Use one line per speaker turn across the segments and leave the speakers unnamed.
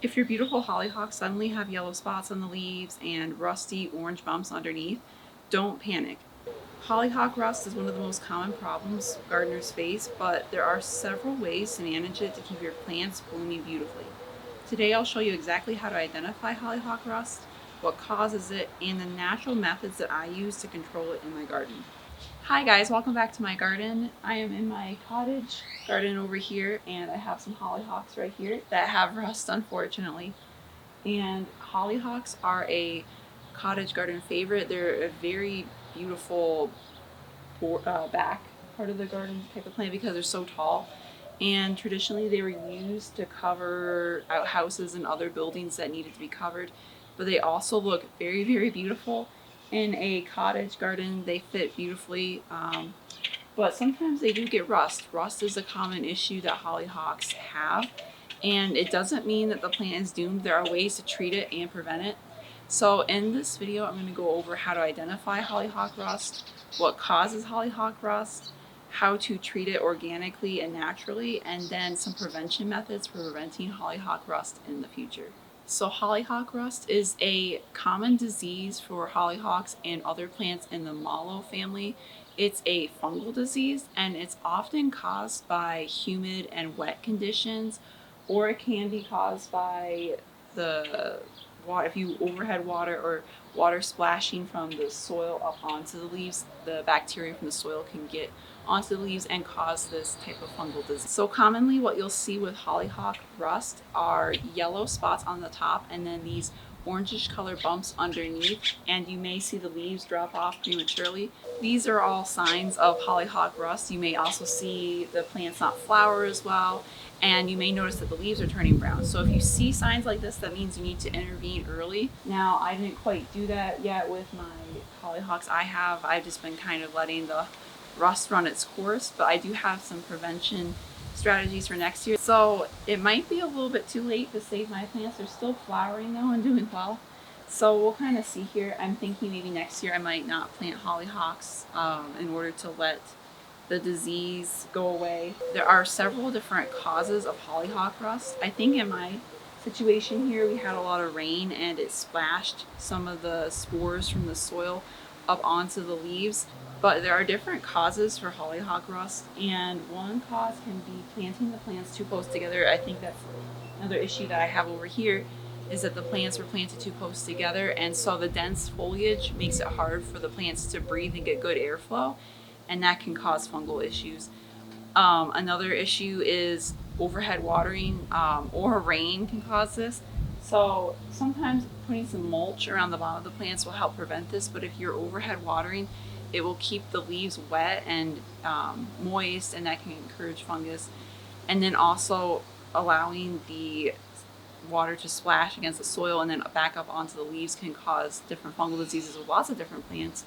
If your beautiful hollyhocks suddenly have yellow spots on the leaves and rusty orange bumps underneath, don't panic. Hollyhock rust is one of the most common problems gardeners face, but there are several ways to manage it to keep your plants blooming beautifully. Today I'll show you exactly how to identify hollyhock rust, what causes it, and the natural methods that I use to control it in my garden. Hi guys, welcome back to my garden. I am in my cottage garden over here, and I have some hollyhocks right here that have rust, unfortunately. And hollyhocks are a cottage garden favorite. They're a very beautiful back part of the garden type of plant because they're so tall. And traditionally they were used to cover outhouses and other buildings that needed to be covered. But they also look very, very beautiful in a cottage garden. They fit beautifully. But sometimes they do get rust. Rust is a common issue that hollyhocks have, and it doesn't mean that the plant is doomed. There are ways to treat it and prevent it. So in this video, I'm going to go over how to identify hollyhock rust, what causes hollyhock rust, how to treat it organically and naturally, and then some prevention methods for preventing hollyhock rust in the future. So hollyhock rust is a common disease for hollyhocks and other plants in the mallow family. It's a fungal disease, and it's often caused by humid and wet conditions, or it can be caused by the water. If you overhead water or water splashing from the soil up onto the leaves, the bacteria from the soil can get onto the leaves and cause this type of fungal disease. So commonly what you'll see with hollyhock rust are yellow spots on the top and then these orangish color bumps underneath, and you may see the leaves drop off prematurely. These are all signs of hollyhock rust. You may also see the plants not flower as well, and you may notice that the leaves are turning brown. So if you see signs like this, that means you need to intervene early. Now, I didn't quite do that yet with my hollyhocks. I've just been kind of letting the rust run its course, but I do have some prevention strategies for next year. So it might be a little bit too late to save my plants. They're still flowering though and doing well. So we'll kind of see here. I'm thinking maybe next year I might not plant hollyhocks in order to let the disease go away. There are several different causes of hollyhock rust. I think in my situation here we had a lot of rain and it splashed some of the spores from the soil up onto the leaves. But there are different causes for hollyhock rust, and one cause can be planting the plants too close together. I think that's another issue that I have over here, is that the plants were planted too close together, and so the dense foliage makes it hard for the plants to breathe and get good airflow, and that can cause fungal issues. Another issue is overhead watering or rain can cause this. So sometimes putting some mulch around the bottom of the plants will help prevent this, but if you're overhead watering, it will keep the leaves wet and moist, and that can encourage fungus. And then also allowing the water to splash against the soil and then back up onto the leaves can cause different fungal diseases with lots of different plants.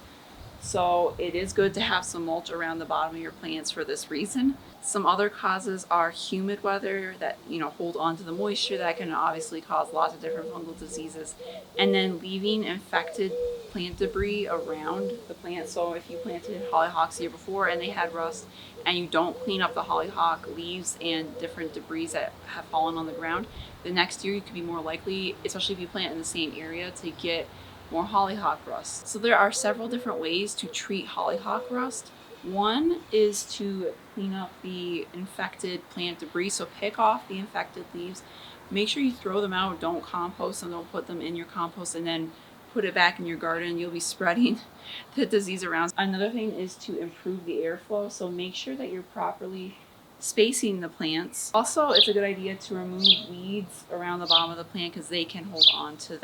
So it is good to have some mulch around the bottom of your plants for this reason. Some other causes are humid weather that, hold on to the moisture. That can obviously cause lots of different fungal diseases. And then leaving infected plant debris around the plant. So if you planted hollyhocks the year before and they had rust and you don't clean up the hollyhock leaves and different debris that have fallen on the ground, the next year you could be more likely, especially if you plant in the same area, to get more hollyhock rust. So there are several different ways to treat hollyhock rust. One is to clean up the infected plant debris. So pick off the infected leaves. Make sure you throw them out. Don't compost them. Don't put them in your compost and then put it back in your garden. You'll be spreading the disease around. Another thing is to improve the airflow. So make sure that you're properly spacing the plants. Also, it's a good idea to remove weeds around the bottom of the plant because they can hold on to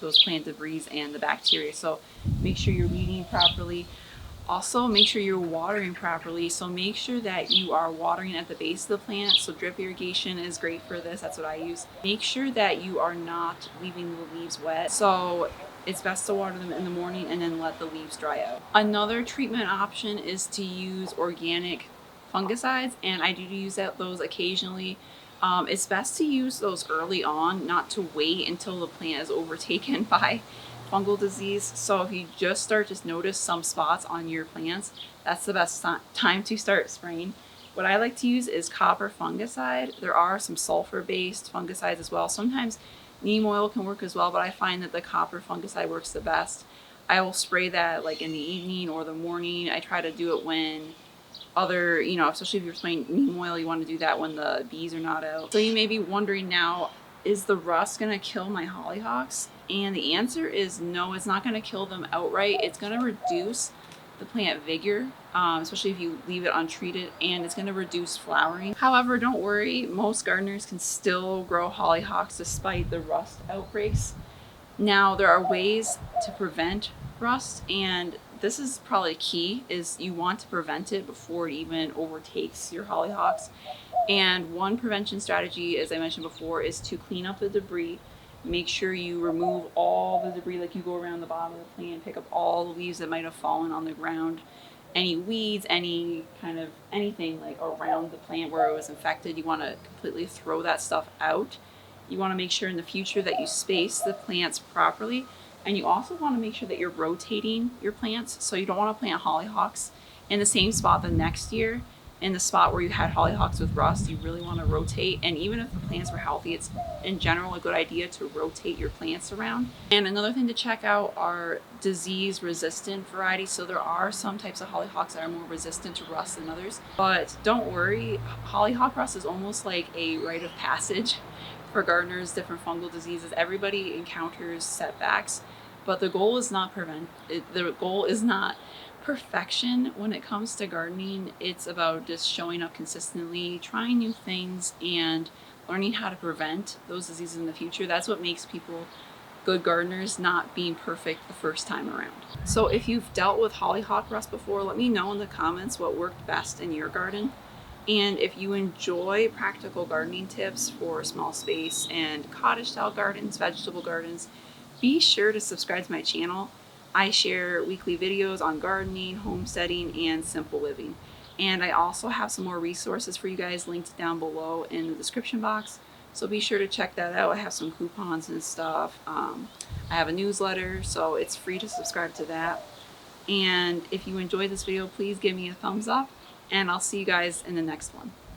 those plant debris and the bacteria. So make sure you're weeding properly. Also, make sure you're watering properly. So make sure that you are watering at the base of the plant. So drip irrigation is great for this. That's what I use. Make sure that you are not leaving the leaves wet. So it's best to water them in the morning and then let the leaves dry out. Another treatment option is to use organic fungicides, and I do use those occasionally. It's best to use those early on, not to wait until the plant is overtaken by fungal disease. So if you just notice some spots on your plants, that's the best time to start spraying. What I like to use is copper fungicide. There are some sulfur-based fungicides as well. Sometimes neem oil can work as well, but I find that the copper fungicide works the best. I will spray that like in the evening or the morning. I try to do it when other, especially if you're spraying neem oil, you want to do that when the bees are not out. So you may be wondering now, is the rust going to kill my hollyhocks? And the answer is no, it's not going to kill them outright. It's going to reduce the plant vigor, especially if you leave it untreated, and it's going to reduce flowering. However, don't worry, most gardeners can still grow hollyhocks despite the rust outbreaks. Now, there are ways to prevent rust, and this is probably key, is you want to prevent it before it even overtakes your hollyhocks. And one prevention strategy, as I mentioned before, is to clean up the debris. Make sure you remove all the debris, like you go around the bottom of the plant, pick up all the leaves that might have fallen on the ground, any weeds, anything like around the plant where it was infected. You want to completely throw that stuff out. You want to make sure in the future that you space the plants properly, and you also want to make sure that you're rotating your plants. So you don't want to plant hollyhocks in the same spot the next year. In the spot where you had hollyhocks with rust, you really want to rotate. And even if the plants were healthy, it's in general a good idea to rotate your plants around. And another thing to check out are disease resistant varieties. So there are some types of hollyhocks that are more resistant to rust than others, but don't worry, hollyhock rust is almost like a rite of passage for gardeners. Different fungal diseases, everybody encounters setbacks, but the goal is not perfection when it comes to gardening. It's about just showing up consistently, trying new things, and learning how to prevent those diseases in the future. That's what makes people good gardeners, not being perfect the first time around. So if you've dealt with hollyhock rust before, let me know in the comments what worked best in your garden. And if you enjoy practical gardening tips for small space and cottage style gardens, vegetable gardens, be sure to subscribe to my channel. I share weekly videos on gardening, homesteading, and simple living. And I also have some more resources for you guys linked down below in the description box. So be sure to check that out. I have some coupons and stuff. I have a newsletter, so it's free to subscribe to that. And if you enjoyed this video, please give me a thumbs up, and I'll see you guys in the next one.